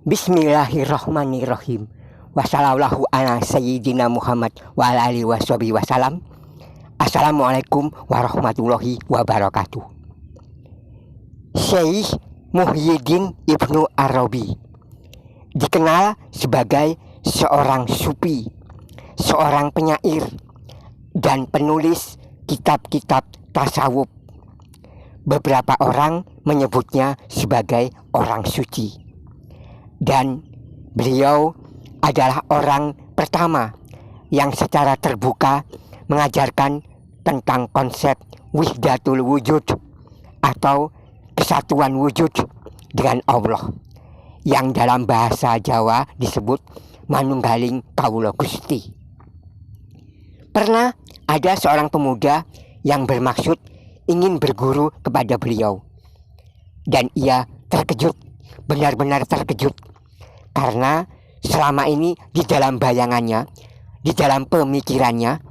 Bismillahirrahmanirrahim. Wassallallahu ala sayyidina Muhammad wa ala alihi washabihi wasallam. Assalamualaikum warahmatullahi wabarakatuh. Syekh Muhyiddin Ibnu Arabi dikenal sebagai seorang sufi, seorang penyair, dan penulis kitab-kitab tasawuf. Beberapa orang menyebutnya sebagai orang suci. Dan beliau adalah orang pertama yang secara terbuka mengajarkan tentang konsep wihdatul wujud atau kesatuan wujud dengan Allah, yang dalam bahasa Jawa disebut manunggaling kawula Gusti. Pernah ada seorang pemuda yang bermaksud ingin berguru kepada beliau, dan ia terkejut, benar-benar terkejut, karena selama ini di dalam bayangannya, di dalam pemikirannya,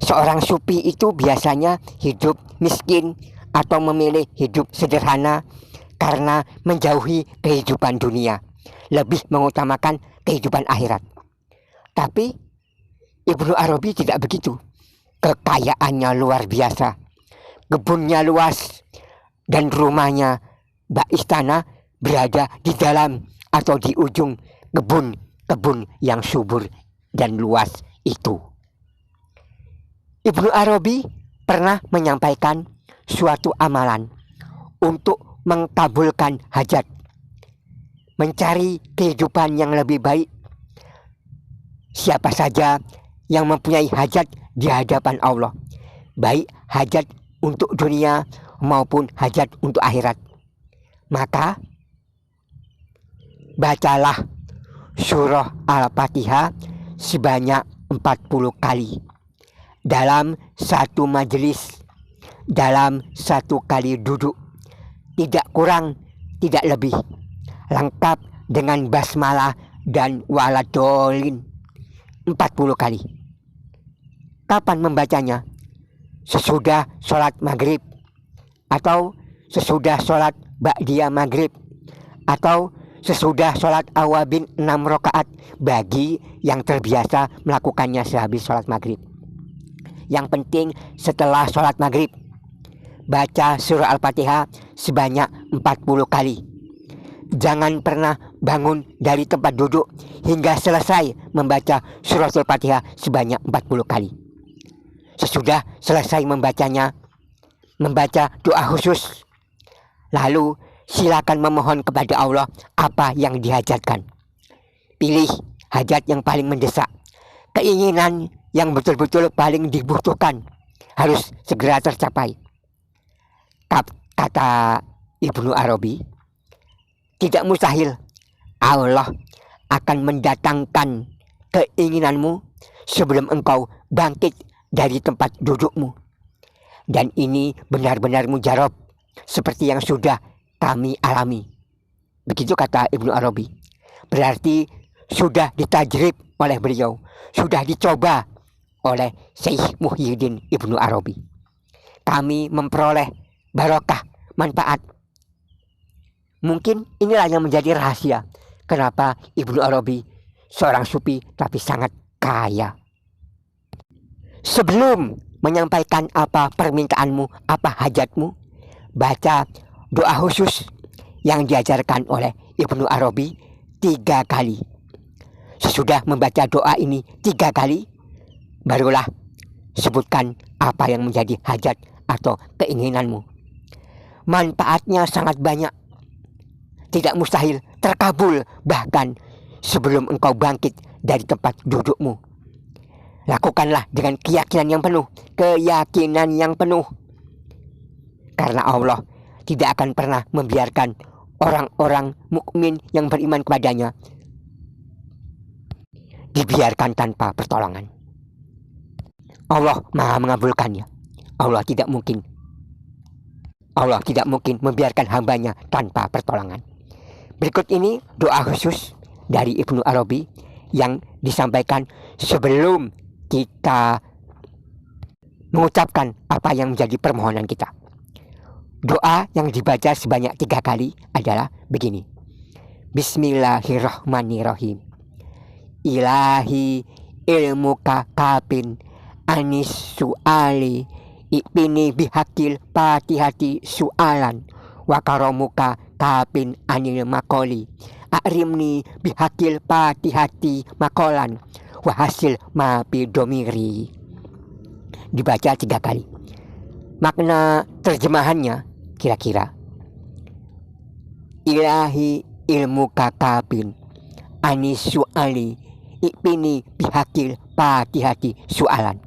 seorang sufi itu biasanya hidup miskin atau memilih hidup sederhana karena menjauhi kehidupan dunia, lebih mengutamakan kehidupan akhirat. Tapi Ibnu Arabi tidak begitu. Kekayaannya luar biasa, kebunnya luas, dan rumahnya bak istana berada di dalam atau di ujung kebun yang subur dan luas itu. Ibnu Arabi pernah menyampaikan suatu amalan untuk mengkabulkan hajat, mencari kehidupan yang lebih baik. Siapa saja yang mempunyai hajat di hadapan Allah, baik hajat untuk dunia maupun hajat untuk akhirat, maka bacalah surah Al-Fatihah sebanyak 40 kali dalam satu majelis, dalam satu kali duduk, tidak kurang, tidak lebih, lengkap dengan basmalah dan waladolin 40 kali. Kapan membacanya? Sesudah sholat maghrib, atau sesudah sholat ba'diyah maghrib, atau sesudah sholat awabin 6 rakaat bagi yang terbiasa melakukannya sehabis sholat maghrib. Yang penting setelah sholat maghrib, baca surah Al-Fatihah sebanyak 40 kali. Jangan pernah bangun dari tempat duduk hingga selesai membaca surah Al-Fatihah sebanyak 40 kali. Sesudah selesai membacanya, membaca doa khusus, lalu silakan memohon kepada Allah apa yang dihajatkan. Pilih hajat yang paling mendesak, keinginan yang betul-betul paling dibutuhkan, harus segera tercapai. Kata Ibnu Arabi, tidak mustahil Allah akan mendatangkan keinginanmu sebelum engkau bangkit dari tempat dudukmu. Dan ini benar-benar mujarab, seperti yang sudah kami alami. Begitu kata Ibnu Arabi. Berarti sudah ditajrib oleh beliau, sudah dicoba oleh Syekh Muhyiddin Ibnu Arabi. Kami memperoleh barokah, manfaat. Mungkin inilah yang menjadi rahasia kenapa Ibnu Arabi seorang sufi tapi sangat kaya. Sebelum menyampaikan apa permintaanmu, apa hajatmu, baca doa khusus yang diajarkan oleh Ibnu Arabi 3 kali. Sesudah membaca doa ini 3 kali, barulah sebutkan apa yang menjadi hajat atau keinginanmu. Manfaatnya sangat banyak, tidak mustahil terkabul bahkan sebelum engkau bangkit dari tempat dudukmu. Lakukanlah dengan keyakinan yang penuh, karena Allah tidak akan pernah membiarkan orang-orang mukmin yang beriman kepadanya dibiarkan tanpa pertolongan. Allah Maha mengabulkannya. Allah tidak mungkin membiarkan hambanya tanpa pertolongan. Berikut ini doa khusus dari Ibnu Arabi yang disampaikan sebelum kita mengucapkan apa yang menjadi permohonan kita. Doa yang dibaca sebanyak 3 kali adalah begini. Bismillahirrahmanirrahim. Ilahi ilmuka kapin anis suali ipini bihakil patihati sualan wakaromuka kapin anil makoli akrimni bihakil patihati makolan wahasil mapi domiri. Dibaca 3 kali. Makna terjemahannya kira-kira, ilahi ilmu kakapin anis suali ipini bihakil patihati sualan.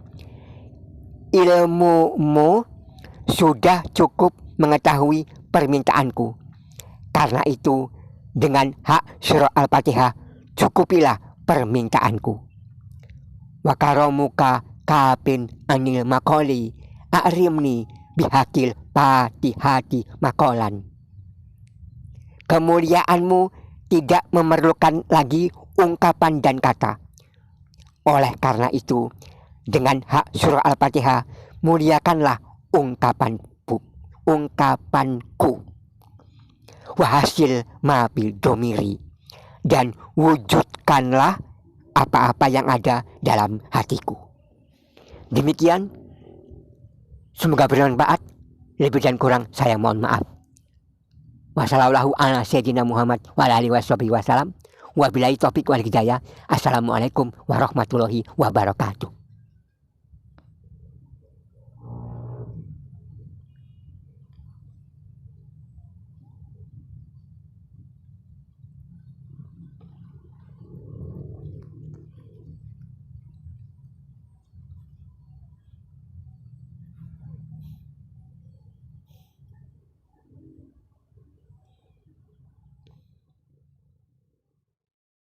Ilmumu sudah cukup mengetahui permintaanku. Karena itu dengan hak surah Al-Fatihah cukupilah permintaanku. Wakaromuka kapin anil makoli akrimni bihakil patihati makolan. Kemuliaanmu tidak memerlukan lagi ungkapan dan kata. Oleh karena itu, dengan hak surah Al-Fatihah, muliakanlah ungkapanku. Wahasil mabil domiri, dan wujudkanlah apa-apa yang ada dalam hatiku. Demikian, semoga bermanfaat. Lebih dan kurang saya mohon maaf. Wassalamualaikum ala sayyidina Muhammad wa alihi wasallam. Wabillahi taufiq wal hidayah. Assalamualaikum warahmatullahi wabarakatuh.